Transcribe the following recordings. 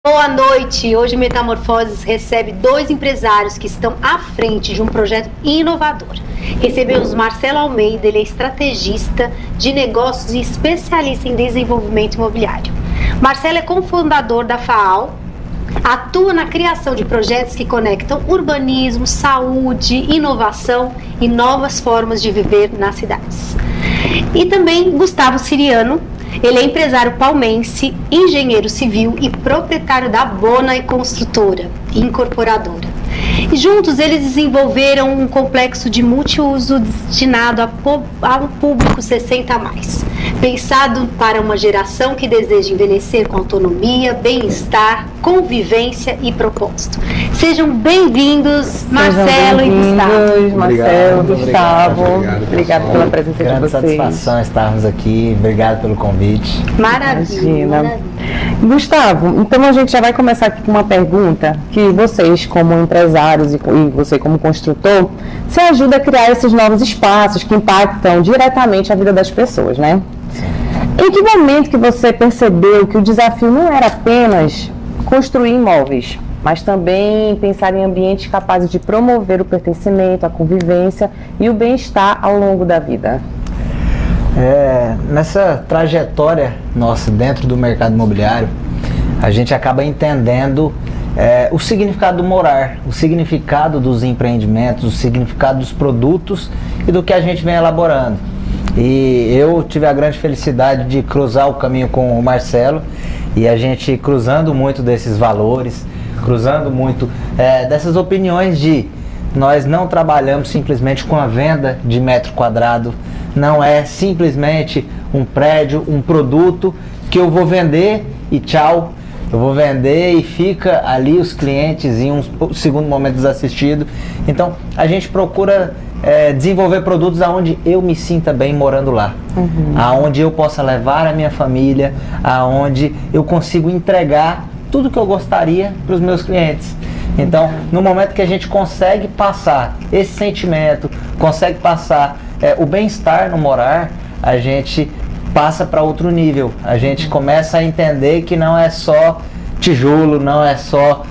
Boa noite! Hoje Metamorfoses recebe 2 empresários que estão à frente de um projeto inovador. Recebemos Marcelo Almeida, ele é estrategista de negócios e especialista em desenvolvimento imobiliário. Marcelo é cofundador da FAAL, atua na criação de projetos que conectam urbanismo, saúde, inovação e novas formas de viver nas cidades. E também Gustavo Siriano. Ele é empresário palmense, engenheiro civil e proprietário da Bona e Construtora, incorporadora. E juntos eles desenvolveram um complexo de multiuso destinado a um público 60+, pensado para uma geração que deseja envelhecer com autonomia, bem-estar, convivência e propósito. Sejam bem-vindos, Marcelo e Gustavo. Marcelo, Gustavo. Obrigado pela presença de vocês. Satisfação estarmos aqui. Obrigado pelo convite. Maravilha. Maravilha. Gustavo, então a gente já vai começar aqui com uma pergunta que vocês, como empresários e você como construtor, se ajuda a criar esses novos espaços que impactam diretamente a vida das pessoas, né? Sim. Em que momento que você percebeu que o desafio não era apenas construir imóveis, mas também pensar em ambientes capazes de promover o pertencimento, a convivência e o bem-estar ao longo da vida? Nessa trajetória nossa dentro do mercado imobiliário, a gente acaba entendendo o significado do morar, o significado dos empreendimentos, o significado dos produtos e do que a gente vem elaborando. E eu tive a grande felicidade de cruzar o caminho com o Marcelo, e a gente cruzando muito desses valores, cruzando muito dessas opiniões de nós não trabalhamos simplesmente com a venda de metro quadrado, não é simplesmente um prédio, um produto que eu vou vender e tchau, eu vou vender e fica ali os clientes em um segundo momento desassistido. Então a gente procura desenvolver produtos aonde eu me sinta bem morando lá, aonde eu possa levar a minha família, aonde eu consigo entregar tudo que eu gostaria para os meus clientes. Então, no momento que a gente consegue passar esse sentimento, consegue passar o bem-estar no morar, a gente passa para outro nível. A gente começa a entender que não é só tijolo, não é só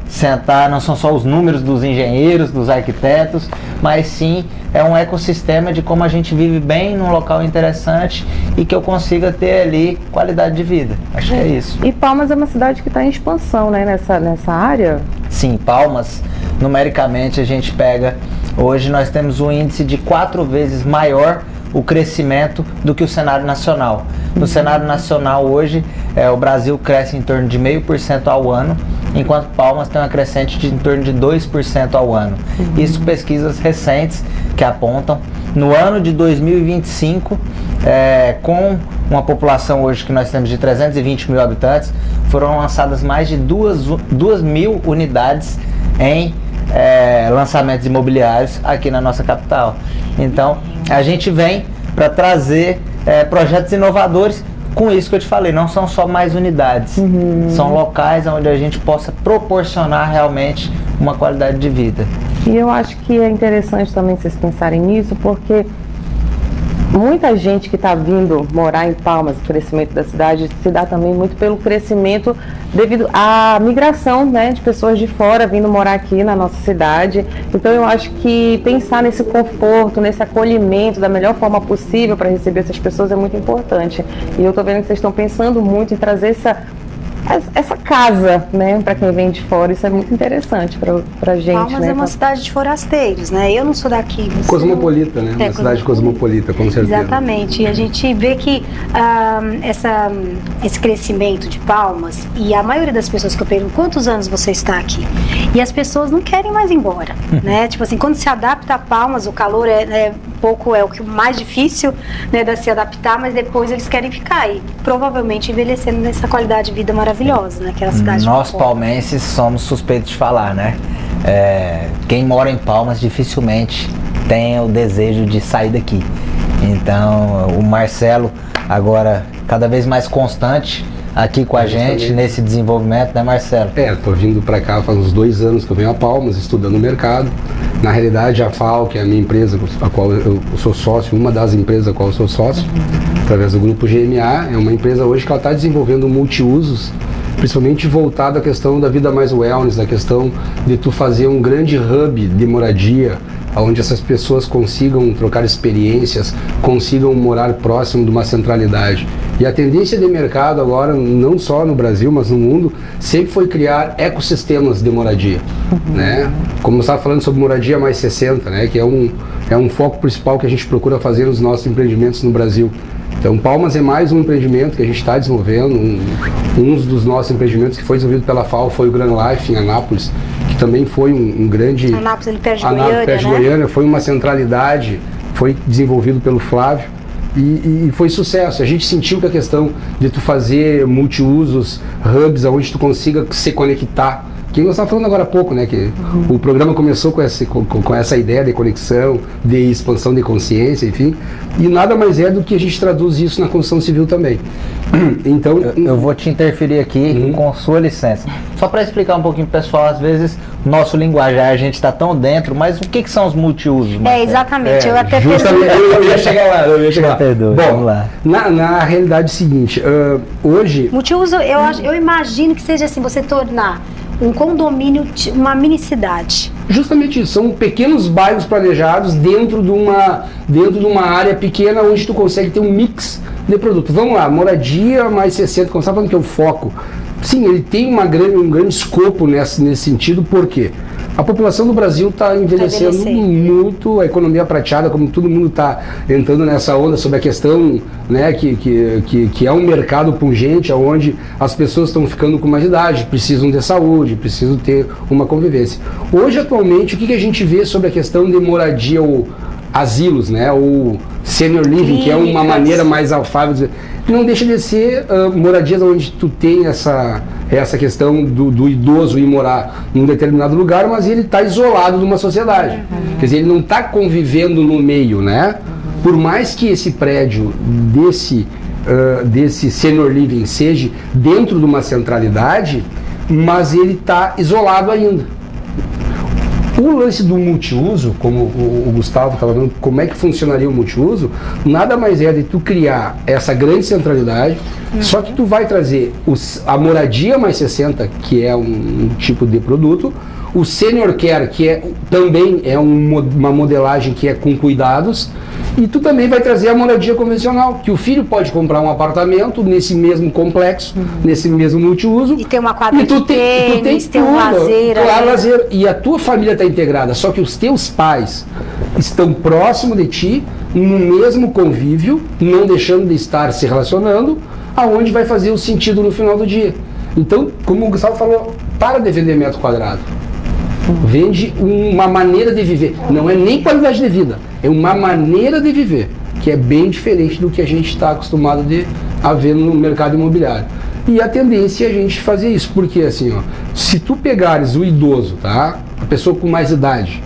sentar, não são só os números dos engenheiros, dos arquitetos, mas sim é um ecossistema de como a gente vive bem num local interessante e que eu consiga ter ali qualidade de vida. Acho que é isso. E Palmas é uma cidade que está em expansão, né, nessa área? Sim, Palmas, numericamente a gente pega, hoje nós temos um índice de 4 vezes maior o crescimento do que o cenário nacional. No cenário nacional hoje, o Brasil cresce em torno de 0,5% ao ano, enquanto Palmas tem uma crescente de em torno de 2% ao ano. Isso pesquisas recentes que apontam. No ano de 2025, com uma população hoje que nós temos de 320 mil habitantes, foram lançadas mais de 2.000 unidades em lançamentos imobiliários aqui na nossa capital. Então, a gente vem para trazer projetos inovadores. Com isso que eu te falei, não são só mais unidades, são locais onde a gente possa proporcionar realmente uma qualidade de vida. E eu acho que é interessante também vocês pensarem nisso, porque muita gente que está vindo morar em Palmas, o crescimento da cidade se dá também muito pelo crescimento devido à migração, né, de pessoas de fora vindo morar aqui na nossa cidade. Então eu acho que pensar nesse conforto, nesse acolhimento da melhor forma possível para receber essas pessoas é muito importante. E eu estou vendo que vocês estão pensando muito em trazer essa casa, né, para quem vem de fora. Isso é muito interessante pra gente. Palmas, né, é uma cidade de forasteiros, né? Eu não sou daqui. Cosmopolita, né? Uma cidade cosmopolita, com certeza. Exatamente. E a gente vê que esse crescimento de Palmas, e a maioria das pessoas que eu pergunto, quantos anos você está aqui? E as pessoas não querem mais ir embora, né? Tipo assim, quando se adapta a Palmas, o calor é o que mais difícil, né, de se adaptar, mas depois eles querem ficar e provavelmente envelhecendo nessa qualidade de vida maravilhosa, né? Que é a cidade. Nós palmenses somos suspeitos de falar, né? Quem mora em Palmas dificilmente tem o desejo de sair daqui. Então, o Marcelo agora cada vez mais constante aqui com a gente nesse desenvolvimento, né, Marcelo? Estou vindo para cá faz uns 2 anos que eu venho a Palmas, estudando o mercado. Na realidade, a FAO, que é a minha empresa, a qual eu sou sócio, uma das empresas a qual eu sou sócio, através do grupo GMA, é uma empresa hoje que ela está desenvolvendo multiusos, principalmente voltado à questão da vida mais wellness, da questão de tu fazer um grande hub de moradia, onde essas pessoas consigam trocar experiências, consigam morar próximo de uma centralidade. E a tendência de mercado agora, não só no Brasil, mas no mundo, sempre foi criar ecossistemas de moradia, né? Como eu estava falando sobre moradia mais 60, né? Que é um foco principal que a gente procura fazer nos nossos empreendimentos no Brasil. Então, Palmas é mais um empreendimento que a gente está desenvolvendo. Um dos nossos empreendimentos que foi desenvolvido pela FAO foi o Grand Life em Anápolis, que também foi um grande... Anápolis, ele perto de Goiânia, perto de Goiânia, foi uma centralidade, foi desenvolvido pelo Flávio e foi sucesso. A gente sentiu que a questão de tu fazer multiusos, hubs, onde tu consiga se conectar, que nós estávamos falando agora há pouco, né, que o programa começou com essa ideia de conexão, de expansão de consciência, enfim, e nada mais é do que a gente traduz isso na construção civil também. Então, eu vou te interferir aqui com sua licença. Só para explicar um pouquinho pro pessoal, às vezes, nosso linguajar, a gente está tão dentro, mas o que são os multiusos? Exatamente, eu até eu ia chegar lá, Bom, vamos lá. Na realidade é o seguinte, hoje... Multiuso, eu imagino que seja assim, você tornar um condomínio uma mini cidade. Justamente isso, são pequenos bairros planejados dentro de uma área pequena onde tu consegue ter um mix de produto. Vamos lá, moradia mais 60, como você está falando que é o foco. Sim, ele tem um grande escopo nesse sentido, por quê? A população do Brasil está envelhecendo muito, a economia prateada, como todo mundo está entrando nessa onda sobre a questão, né, que é um mercado pungente, onde as pessoas estão ficando com mais idade, precisam de saúde, precisam ter uma convivência. Hoje, atualmente, o que a gente vê sobre a questão de moradia ou asilos, né, ou senior living, que é uma maneira mais alfável de dizer, não deixa de ser moradias onde tu tem essa questão do idoso ir morar num determinado lugar, mas ele está isolado de uma sociedade. Quer dizer, ele não está convivendo no meio, né? Por mais que esse prédio desse senior living seja dentro de uma centralidade, mas ele está isolado ainda. O lance do multiuso, como o Gustavo estava falando, como é que funcionaria o multiuso, nada mais é de tu criar essa grande centralidade, só que tu vai trazer a moradia mais 60, que é um tipo de produto, o senior care, que também é uma modelagem que é com cuidados, e tu também vai trazer a moradia convencional, que o filho pode comprar um apartamento nesse mesmo complexo, nesse mesmo multiuso. E ter uma quadra de tênis, ter um lazer. Claro, lazer. E a tua família está integrada, só que os teus pais estão próximos de ti, no mesmo convívio, não deixando de estar se relacionando, aonde vai fazer o sentido no final do dia. Então, como o Gustavo falou, para de vender metro quadrado. Vende uma maneira de viver, não é nem qualidade de vida, é uma maneira de viver, que é bem diferente do que a gente está acostumado a ver no mercado imobiliário. E a tendência é a gente fazer isso, porque assim, ó, se tu pegares o idoso, tá? A pessoa com mais idade,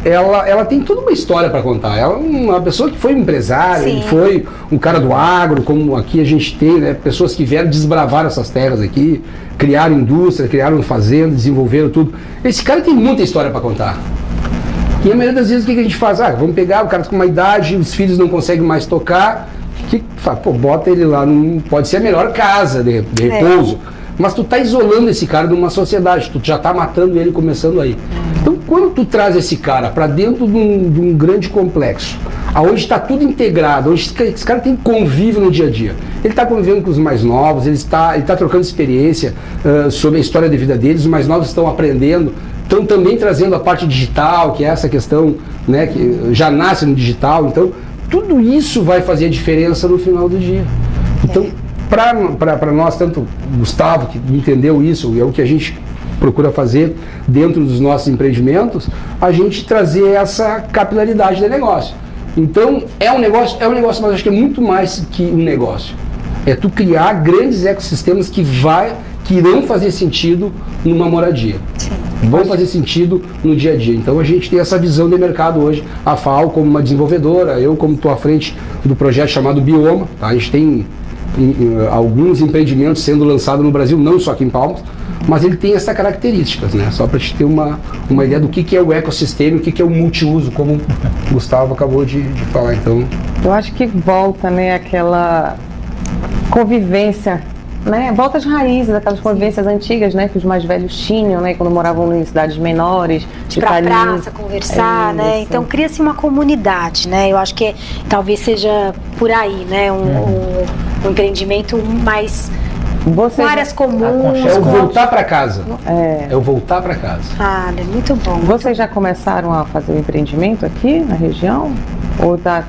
ela tem toda uma história para contar. Ela é uma pessoa que foi empresária, foi um cara do agro, como aqui a gente tem, né? Pessoas que vieram desbravar essas terras aqui, criaram indústria, criaram fazenda, desenvolveram tudo. Esse cara tem muita história para contar. E a maioria das vezes o que a gente faz? Vamos pegar o cara com uma idade, os filhos não conseguem mais tocar, bota ele lá, pode ser a melhor casa de repouso. Mas tu tá isolando esse cara de uma sociedade, tu já tá matando ele começando aí. Então, quando tu traz esse cara para dentro de um grande complexo, aonde está tudo integrado, onde esse cara tem convívio no dia a dia, ele está convivendo com os mais novos, ele tá trocando experiência sobre a história de vida deles, os mais novos estão aprendendo, estão também trazendo a parte digital, que é essa questão, né, que já nasce no digital. Então, tudo isso vai fazer a diferença no final do dia. Então, para nós, tanto o Gustavo, que entendeu isso, é o que a gente procura fazer dentro dos nossos empreendimentos, a gente trazer essa capilaridade de negócio. Então, é um negócio, mas acho que é muito mais que um negócio. É tu criar grandes ecossistemas que irão fazer sentido numa moradia. Sim. Vão fazer sentido no dia a dia. Então a gente tem essa visão de mercado hoje. A FAO como uma desenvolvedora, eu como estou à frente do projeto chamado Bioma, tá? A gente tem alguns empreendimentos sendo lançados no Brasil, não só aqui em Palmas, mas ele tem essas características, né? Só para te ter uma ideia do que é o ecossistema e o que é o multiuso, como o Gustavo acabou de falar. Então, eu acho que volta, né, aquela convivência, né? Volta às raízes, aquelas convivências antigas, né, que os mais velhos tinham, né, quando moravam em cidades menores. De ir pra praça, conversar, né? Então cria-se uma comunidade, né? Eu acho que talvez seja por aí, né? Um empreendimento mais... com áreas comuns. É o voltar para casa. É o voltar para casa. Ah, é muito bom. Vocês já começaram a fazer o empreendimento aqui na região? Ou tá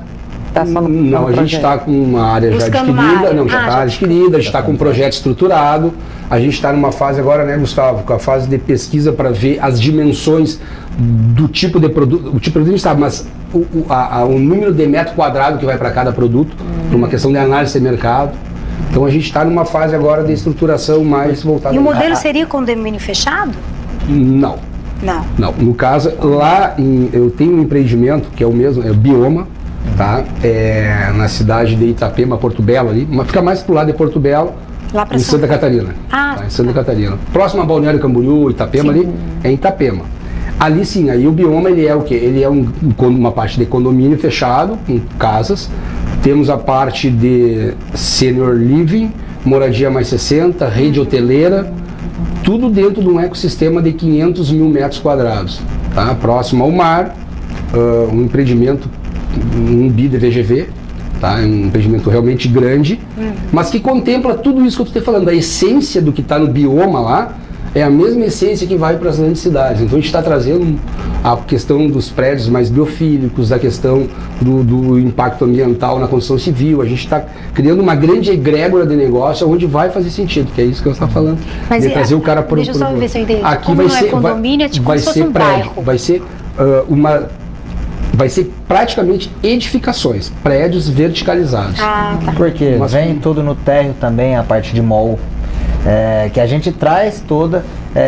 só no Não, a gente está com uma área já adquirida. Não, já está adquirida, a gente está com um projeto estruturado. A gente está numa fase agora, né, Gustavo, com a fase de pesquisa para ver as dimensões do tipo de produto. O tipo de produto a gente sabe, mas o número de metro quadrado que vai para cada produto, por uma questão de análise de mercado. Então a gente está numa fase agora de estruturação mais voltada... E o modelo seria condomínio fechado? Não. Não. No caso, lá eu tenho um empreendimento que é o mesmo, é o Bioma, tá? Na cidade de Itapema, Porto Belo ali, mas fica mais pro lado de Porto Belo, lá pra em Santa Catarina. Em Santa Catarina. Próximo a Balneário Camboriú, Itapema ali, é em Itapema. Ali sim, aí o Bioma ele é o quê? Ele é uma parte de condomínio fechado, com casas. Temos a parte de senior living, moradia mais 60, rede hoteleira, tudo dentro de um ecossistema de 500 mil metros quadrados, tá? Próximo ao mar, um empreendimento, um bi de VGV, tá? Um empreendimento realmente grande, mas que contempla tudo isso que eu estou te falando. A essência do que está no Bioma lá é a mesma essência que vai para as grandes cidades. Então a gente está trazendo a questão dos prédios mais biofílicos, da questão do impacto ambiental na construção civil. A gente está criando uma grande egrégora de negócio onde vai fazer sentido, que é isso que eu estava falando. Mas de trazer o cara para o... Deixa eu só ver se eu entendi. Aqui como vai não ser, é condomínio, é tipo vai como se fosse ser um prédio, bairro. Vai ser praticamente edificações, prédios verticalizados. Tá. Porque vem tudo no térreo também, a parte de mall. Que a gente traz todo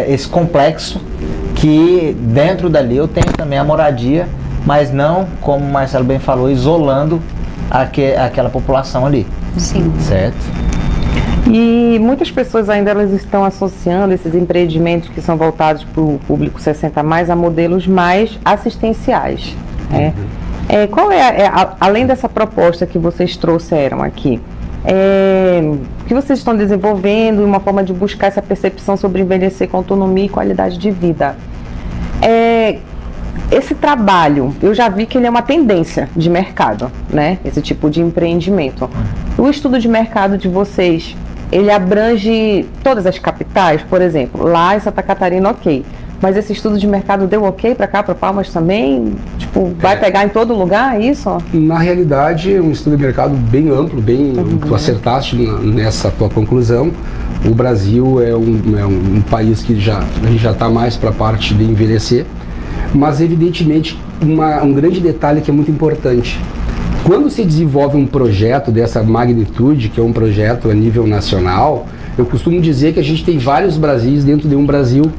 esse complexo, que dentro dali eu tenho também a moradia, mas não, como o Marcelo bem falou, isolando aquela população ali. Sim. Certo? E muitas pessoas ainda elas estão associando esses empreendimentos que são voltados para o público 60+, a modelos mais assistenciais. Né? Qual além dessa proposta que vocês trouxeram aqui, que vocês estão desenvolvendo uma forma de buscar essa percepção sobre envelhecer com autonomia e qualidade de vida? Esse trabalho, eu já vi que ele é uma tendência de mercado, né? Esse tipo de empreendimento. O estudo de mercado de vocês, ele abrange todas as capitais, por exemplo, lá em Santa Catarina, ok. Mas esse estudo de mercado deu ok para cá, para Palmas também? Tipo, vai pegar em todo lugar isso? Na realidade, é um estudo de mercado bem amplo, tu acertaste nessa tua conclusão. O Brasil é um país que a gente já está mais para a parte de envelhecer, mas evidentemente um grande detalhe que é muito importante. Quando se desenvolve um projeto dessa magnitude, que é um projeto a nível nacional, eu costumo dizer que a gente tem vários Brasis dentro de um Brasil.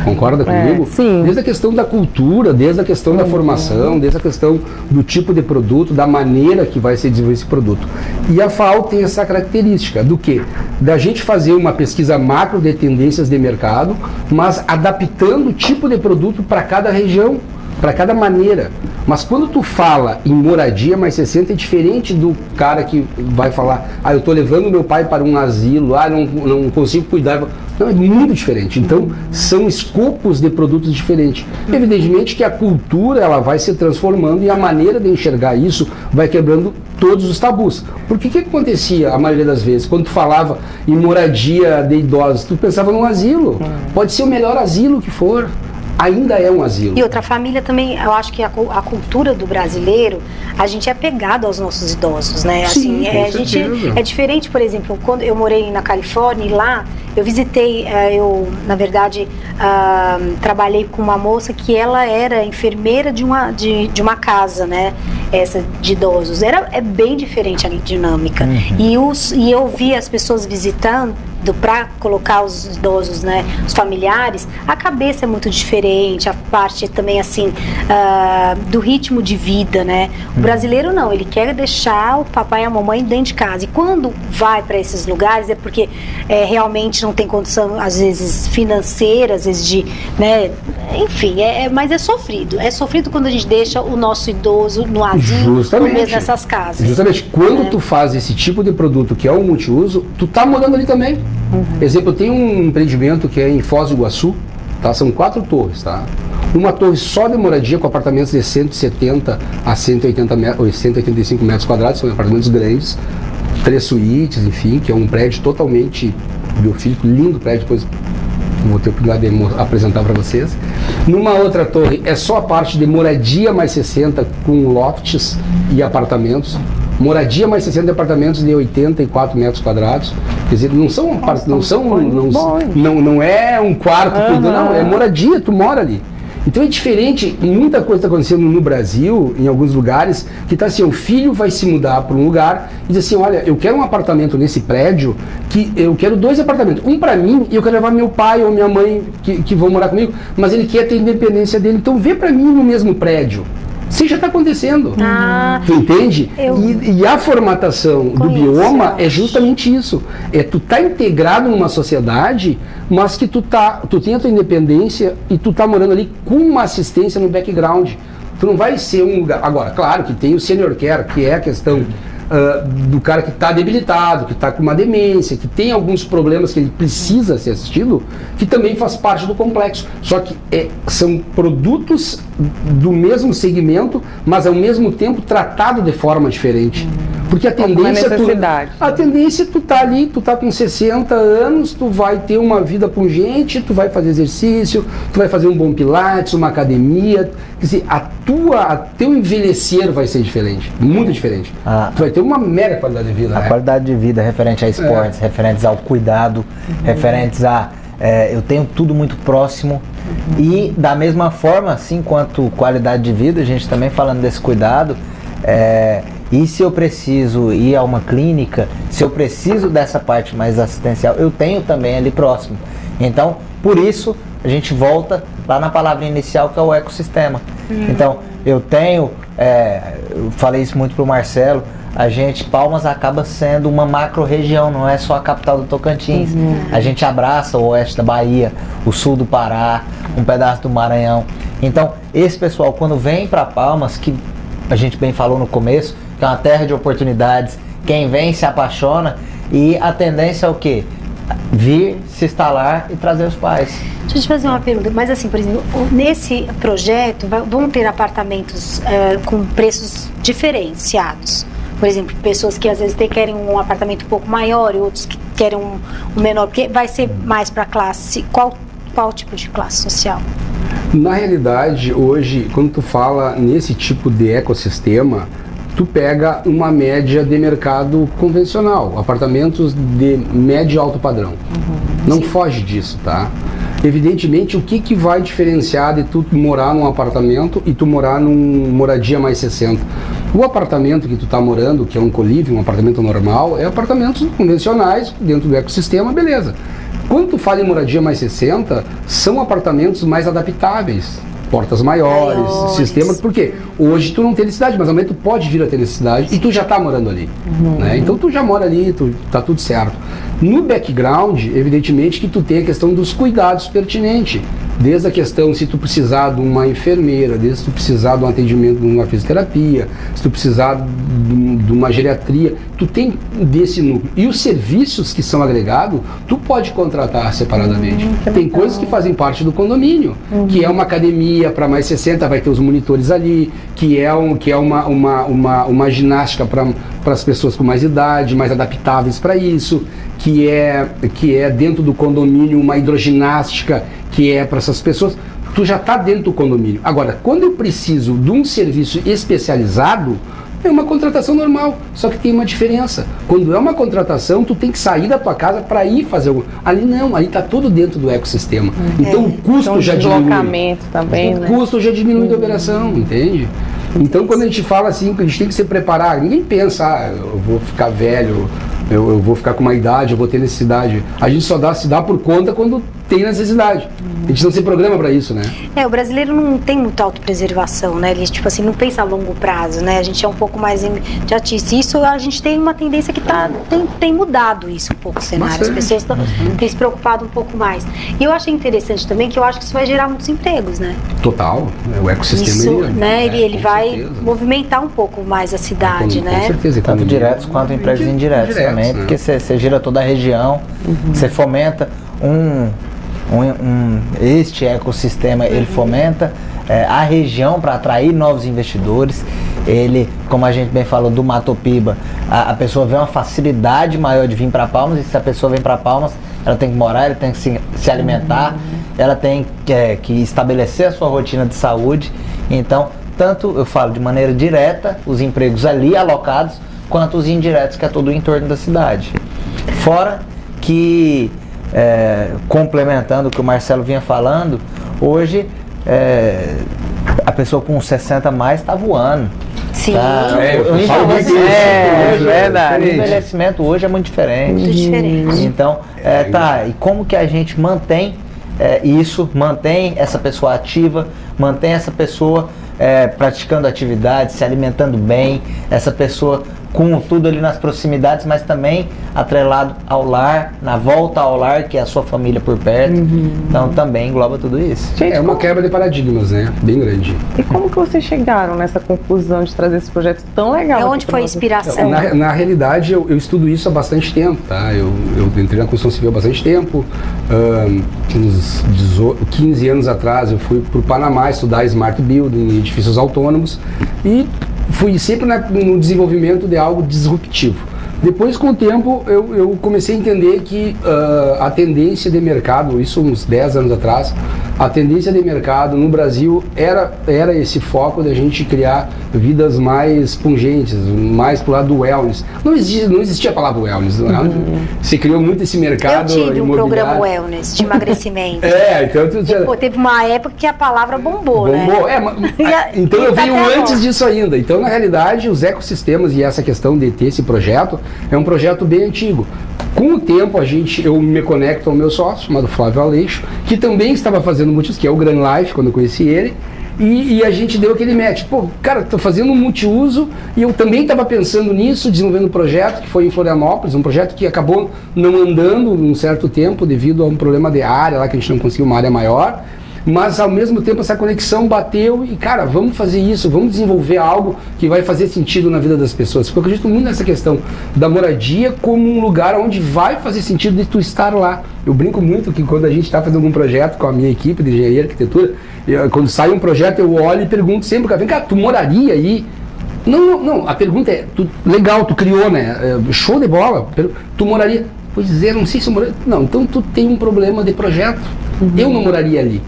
Concorda comigo? Sim. Desde a questão da cultura, desde a questão da formação, desde a questão do tipo de produto, da maneira que vai ser desenvolvido esse produto. E a FAO tem essa característica do quê? Da gente fazer uma pesquisa macro de tendências de mercado, mas adaptando o tipo de produto para cada região, para cada maneira. Mas quando tu fala em moradia mais 60, é diferente do cara que vai falar, eu estou levando meu pai para um asilo, não consigo cuidar. Não, é muito diferente. Então, são escopos de produtos diferentes. Evidentemente que a cultura ela vai se transformando e a maneira de enxergar isso vai quebrando todos os tabus. Porque o que acontecia a maioria das vezes? Quando tu falava em moradia de idosos, tu pensava num asilo. Pode ser o melhor asilo que for. Ainda é um asilo. E outra família também, eu acho que a cultura do brasileiro, a gente é apegado aos nossos idosos, né? Sim, assim, a gente é diferente, por exemplo, quando eu morei na Califórnia e lá eu visitei, na verdade trabalhei com uma moça que ela era enfermeira de uma casa, né? Essa de idosos. É bem diferente a dinâmica. E eu vi as pessoas visitando para colocar os idosos, né, os familiares, a cabeça é muito diferente, a parte também assim do ritmo de vida, né? O brasileiro não, ele quer deixar o papai e a mamãe dentro de casa, e quando vai para esses lugares é porque realmente não tem condição, às vezes financeira, às vezes de, né, enfim, mas é sofrido quando a gente deixa o nosso idoso no asilo, ou mesmo nessas casas. Justamente, quando tu faz esse tipo de produto que é o multiuso, tu tá morando ali também. Exemplo, eu tenho um empreendimento que é em Foz do Iguaçu, tá? São 4 torres, tá? Uma torre só de moradia com apartamentos de 170 a 185 metros quadrados, são apartamentos grandes, 3 suítes, enfim, que é um prédio totalmente biofílico, lindo prédio, depois vou ter a oportunidade de apresentar para vocês. Numa outra torre é só a parte de moradia mais 60 com lofts e apartamentos. Moradia mais 60 apartamentos de 84 metros quadrados. Quer dizer, não é um quarto, não, é moradia, tu mora ali. Então é diferente, muita coisa está acontecendo no Brasil, em alguns lugares, que está assim, o filho vai se mudar para um lugar e diz assim, olha, eu quero um apartamento nesse prédio, que eu quero 2 apartamentos, um para mim e eu quero levar meu pai ou minha mãe que vão morar comigo, mas ele quer ter independência dele, então vê para mim no mesmo prédio. Isso já está acontecendo. Tu entende? E a formatação do bioma é justamente isso. Tu tá integrado numa sociedade, mas que tu tem a tua independência e tu tá morando ali com uma assistência no background. Tu não vai ser um lugar... Agora, claro que tem o senior care, que é a questão do cara que está debilitado, que está com uma demência, que tem alguns problemas que ele precisa ser assistido, que também faz parte do complexo. Só que são produtos do mesmo segmento, mas ao mesmo tempo tratado de forma diferente. Porque a tendência tu tá ali, tu tá com 60 anos, tu vai ter uma vida pungente, tu vai fazer exercício, tu vai fazer um bom pilates, uma academia, quer dizer, teu envelhecer vai ser diferente, muito diferente. Tu vai ter uma mega qualidade de vida. Qualidade de vida referente a esportes, referentes ao cuidado, referentes a eu tenho tudo muito próximo. E da mesma forma, assim, quanto qualidade de vida, a gente também falando desse cuidado, e se eu preciso ir a uma clínica, se eu preciso dessa parte mais assistencial, eu tenho também ali próximo. Então, por isso, a gente volta lá na palavra inicial, que é o ecossistema. Então, eu tenho, eu falei isso muito pro Marcelo, Palmas acaba sendo uma macro-região, não é só a capital do Tocantins. A gente abraça o oeste da Bahia, o sul do Pará, um pedaço do Maranhão. Então, esse pessoal, quando vem para Palmas, que a gente bem falou no começo, que é uma terra de oportunidades, quem vem se apaixona, e a tendência é o quê? Vir, se instalar e trazer os pais. Deixa eu te fazer uma pergunta, mas assim, por exemplo, nesse projeto vão ter apartamentos com preços diferenciados. Por exemplo, pessoas que às vezes querem um apartamento um pouco maior e outros que querem um menor, porque vai ser mais para classe, qual tipo de classe social? Na realidade, hoje, quando tu fala nesse tipo de ecossistema, tu pega uma média de mercado convencional, apartamentos de médio e alto padrão. Não foge disso, tá? Evidentemente, o que vai diferenciar de tu morar num apartamento e tu morar num moradia mais 60? O apartamento que tu tá morando, que é um colívio, um apartamento normal, é apartamentos convencionais dentro do ecossistema, beleza. Quando tu fala em moradia mais 60, são apartamentos mais adaptáveis. Portas maiores, sistemas, porque hoje tu não tem necessidade, mas amanhã tu pode vir a ter necessidade e tu já tá morando ali, né? Então tu já mora ali, tá tudo certo. No background, evidentemente que tu tem a questão dos cuidados pertinentes, desde a questão se tu precisar de uma enfermeira, desde se tu precisar de um atendimento de uma fisioterapia, se tu precisar de uma geriatria, tu tem desse núcleo. E os serviços que são agregados, tu pode contratar separadamente. Tem coisas que fazem parte do condomínio, que é uma academia para mais 60, vai ter os monitores ali, que é uma ginástica para as pessoas com mais idade, mais adaptáveis para isso, que é dentro do condomínio uma hidroginástica, que é para essas pessoas. Tu já está dentro do condomínio. Agora, quando eu preciso de um serviço especializado, é uma contratação normal, só que tem uma diferença. Quando é uma contratação, tu tem que sair da tua casa para ir fazer algo. Ali não, ali está tudo dentro do ecossistema. Então o custo já diminui. Também, o custo já diminui da operação, entende? Então quando a gente fala assim, que a gente tem que se preparar, ninguém pensa, eu vou ficar velho eu vou ficar com uma idade, eu vou ter necessidade. A gente só se dá por conta quando tem necessidade. A gente não se programa para isso, né? O brasileiro não tem muita autopreservação, né? Ele, tipo assim, não pensa a longo prazo, né? A gente é um pouco mais imediatista. Isso a gente tem uma tendência que tem mudado isso um pouco o cenário. As pessoas têm se preocupado um pouco mais. E eu achei interessante também que eu acho que isso vai gerar muitos empregos, né? Total. O ecossistema isso, né? Ele vai certeza movimentar um pouco mais a cidade, né? Com certeza. Tanto diretos quanto empregos indiretos também, né? Porque você gira toda a região, você fomenta este ecossistema, ele fomenta a região para atrair novos investidores. Ele, como a gente bem falou do Matopiba, a pessoa vê uma facilidade maior de vir para Palmas, e se a pessoa vem para Palmas, ela tem que morar, ela tem que se alimentar, ela tem que estabelecer a sua rotina de saúde. Então, tanto eu falo de maneira direta, os empregos ali alocados, quanto os indiretos, que é todo o entorno da cidade. Fora que, complementando o que o Marcelo vinha falando, hoje a pessoa com 60 mais está voando. Sim. O envelhecimento hoje é muito diferente. Muito diferente. Então, e como que a gente mantém isso, mantém essa pessoa ativa, mantém essa pessoa praticando atividades, se alimentando bem, essa pessoa com tudo ali nas proximidades, mas também atrelado ao lar, na volta ao lar, que é a sua família por perto. Então também engloba tudo isso. Gente, é uma quebra de paradigmas, né? Bem grande. E como que vocês chegaram nessa conclusão de trazer esse projeto tão legal? Onde foi a inspiração? Na realidade, eu estudo isso há bastante tempo, tá? Eu entrei na construção civil há bastante tempo. Uns 15 anos atrás, eu fui para o Panamá estudar Smart Building, edifícios autônomos, e fui sempre no desenvolvimento de algo disruptivo. Depois, com o tempo, eu comecei a entender que a tendência de mercado, isso uns 10 anos atrás, a tendência de mercado no Brasil era esse foco de a gente criar vidas mais pungentes, mais pro lado do wellness. Não existia a palavra wellness. Se criou muito esse mercado imobiliário. Eu tive um programa wellness de emagrecimento. Então teve uma época que a palavra bombou, né? Então eu venho antes disso ainda. Então, na realidade, os ecossistemas e essa questão de ter esse projeto é um projeto bem antigo. Com o tempo, eu me conecto ao meu sócio, chamado Flávio Aleixo, que também estava fazendo multiuso, que é o Grand Life, quando eu conheci ele, e a gente deu aquele match. Pô, cara, estou fazendo um multiuso, e eu também estava pensando nisso, desenvolvendo um projeto que foi em Florianópolis, um projeto que acabou não andando num certo tempo, devido a um problema de área lá, que a gente não conseguiu uma área maior. Mas ao mesmo tempo essa conexão bateu e, cara, vamos fazer isso, vamos desenvolver algo que vai fazer sentido na vida das pessoas. Porque eu acredito muito nessa questão da moradia como um lugar onde vai fazer sentido de tu estar lá. Eu brinco muito que quando a gente está fazendo algum projeto com a minha equipe de engenharia e arquitetura, quando sai um projeto eu olho e pergunto sempre, cara, vem cá, tu moraria aí? Não, a pergunta é, legal, tu criou, né? Show de bola, tu moraria? Pois é, não sei se eu moraria. Não, então tu tem um problema de projeto. Eu não moraria ali.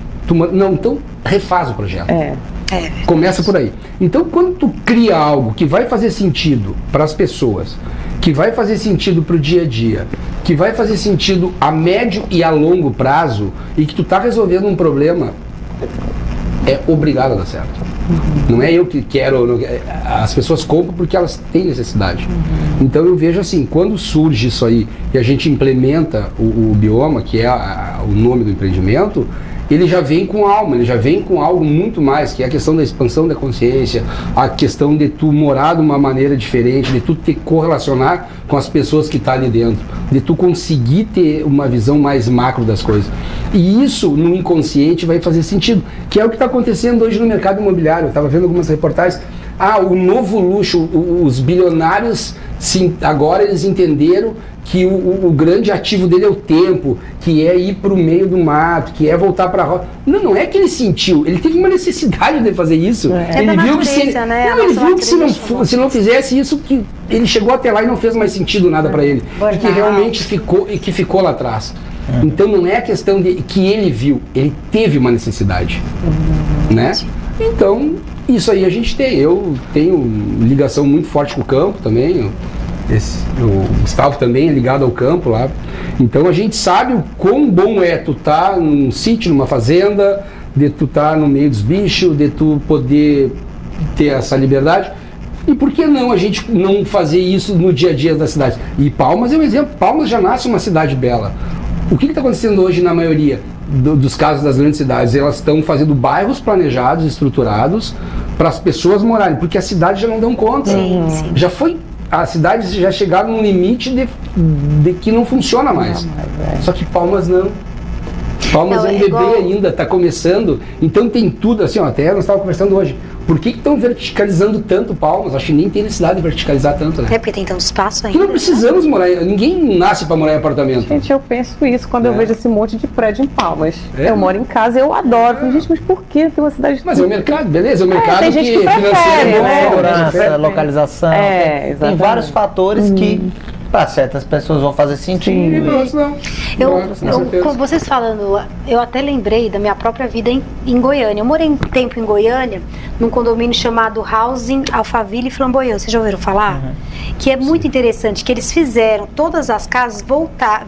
Então refaz o projeto. Começa por aí. Então, quando tu cria algo que vai fazer sentido para as pessoas, que vai fazer sentido para o dia a dia, que vai fazer sentido a médio e a longo prazo, e que tu está resolvendo um problema, é obrigado a dar certo. Não é eu que quero, as pessoas compram porque elas têm necessidade. Então eu vejo assim, quando surge isso aí e a gente implementa o Bioma, que é o nome do empreendimento, ele já vem com alma, ele já vem com algo muito mais, que é a questão da expansão da consciência, a questão de tu morar de uma maneira diferente, de tu te correlacionar com as pessoas que estão ali dentro, de tu conseguir ter uma visão mais macro das coisas. E isso, no inconsciente, vai fazer sentido, que é o que está acontecendo hoje no mercado imobiliário. Eu estava vendo algumas reportagens, o novo luxo, os bilionários, agora eles entenderam que o grande ativo dele é o tempo, que é ir para o meio do mato, que é voltar para a roça. Não é que ele sentiu, ele teve uma necessidade de fazer isso. Ele viu que se não fizesse isso, que ele chegou até lá e não fez mais sentido nada para ele. E que realmente ficou lá atrás. Então não é a questão de que ele viu, ele teve uma necessidade. Né? Então, isso aí a gente tem. Eu tenho ligação muito forte com o campo também. O Gustavo também é ligado ao campo lá. Então a gente sabe o quão bom é tu tá num sítio, numa fazenda, de tu tá no meio dos bichos, de tu poder ter essa liberdade. E por que não a gente não fazer isso no dia a dia da cidade? E Palmas é um exemplo. Palmas já nasce uma cidade bela. O que está acontecendo hoje na maioria dos casos das grandes cidades? Elas estão fazendo bairros planejados, estruturados, para as pessoas morarem, porque as cidades já não dão conta. Sim, sim. Já foi, as cidades já chegaram num limite de que não funciona mais. Só que Palmas não. Palmas Não, é um é bebê igual- ainda, está começando, então tem tudo assim, ó, até nós estávamos conversando hoje. Por que estão verticalizando tanto Palmas? Acho que nem tem necessidade de verticalizar tanto, né? É porque tem tanto espaço Porque ainda. não precisamos morar, ninguém nasce para morar em apartamento. Gente, eu penso isso quando eu vejo esse monte de prédio em Palmas. É. Eu moro em casa, eu adoro. Falei, gente, mas por que tem uma cidade... Mas é o mercado, beleza? É o mercado tem gente que financia prefere, bom, né? Segurança, Prefere. localização. Tem exatamente. vários fatores que para certas pessoas vão fazer sentido. E nós não. Nós, com certeza. Com vocês falando, eu até lembrei da minha própria vida em Goiânia. Eu morei um tempo em Goiânia, num condomínio chamado Housing Alphaville Flamboyant. Vocês já ouviram falar? Que é muito interessante, que eles fizeram todas as casas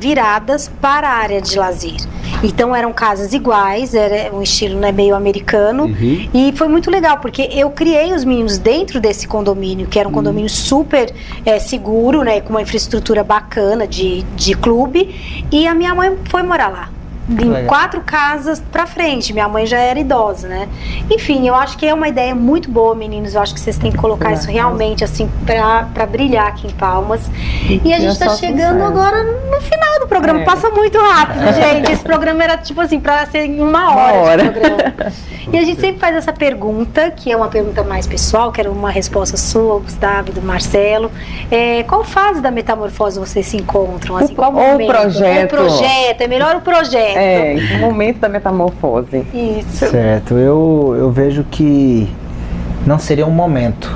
viradas para a área de lazer. Então eram casas iguais, era um estilo, né, meio americano. E foi muito legal, porque eu criei os meninos dentro desse condomínio, que era um condomínio super seguro, né, com uma infraestrutura bacana de clube. E a minha mãe foi morar lá. Em Legal. 4 casas pra frente. Minha mãe já era idosa, né? Enfim, eu acho que é uma ideia muito boa, meninos. Eu acho que vocês têm que colocar isso realmente, assim, pra brilhar aqui em Palmas. E a gente tá chegando agora no final do programa. Passa muito rápido, gente. Esse programa era, tipo assim, pra ser em uma hora de programa. E a gente sempre faz essa pergunta, que é uma pergunta mais pessoal, quero uma resposta sua, Gustavo, do Marcelo. Qual fase da metamorfose vocês se encontram? Assim, qual momento? projeto. O projeto, é melhor o projeto. o momento da metamorfose. Isso. Certo, eu vejo que não seria um momento,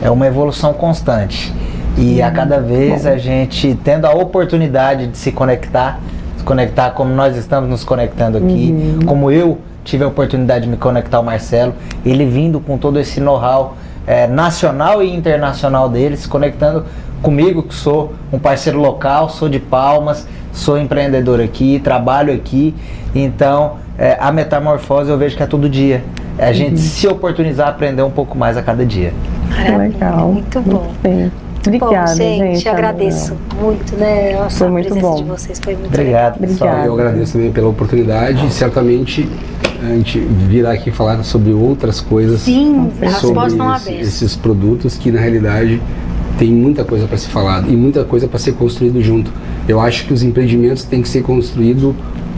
é uma evolução constante. E a cada vez a gente tendo a oportunidade de se conectar como nós estamos nos conectando aqui, como eu tive a oportunidade de me conectar ao Marcelo, ele vindo com todo esse know-how nacional e internacional dele, se conectando comigo, que sou um parceiro local, sou de Palmas, sou empreendedor aqui, trabalho aqui. Então a metamorfose eu vejo que é todo dia, é a gente se oportunizar a aprender um pouco mais a cada dia. Legal. Muito bom. Bem. Obrigada, Bom, gente. Agradeço muito, né? Nossa, Foi muito a presença bom. de vocês foi muito Obrigado, pessoal. Obrigada. Eu agradeço também pela oportunidade e certamente a gente virá aqui falar sobre outras coisas. Sim, as sobre portas estão abertas. esses produtos que na realidade tem muita coisa para ser falado e muita coisa para ser construído junto. Eu acho que os empreendimentos têm que ser construídos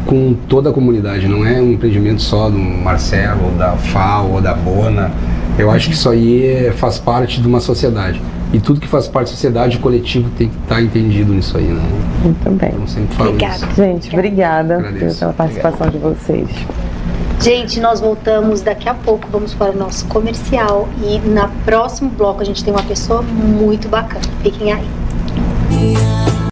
com toda a comunidade, não é um empreendimento só do Marcelo, ou da FAO, ou da Bona. Eu acho que isso aí faz parte de uma sociedade. E tudo que faz parte da sociedade, o coletivo tem que estar entendido nisso aí, né? Muito bem. Eu sempre falo Obrigada. isso. Gente, obrigada Agradeço. pela participação de vocês. Gente, nós voltamos daqui a pouco, vamos para o nosso comercial e no próximo bloco a gente tem uma pessoa muito bacana. Fiquem aí.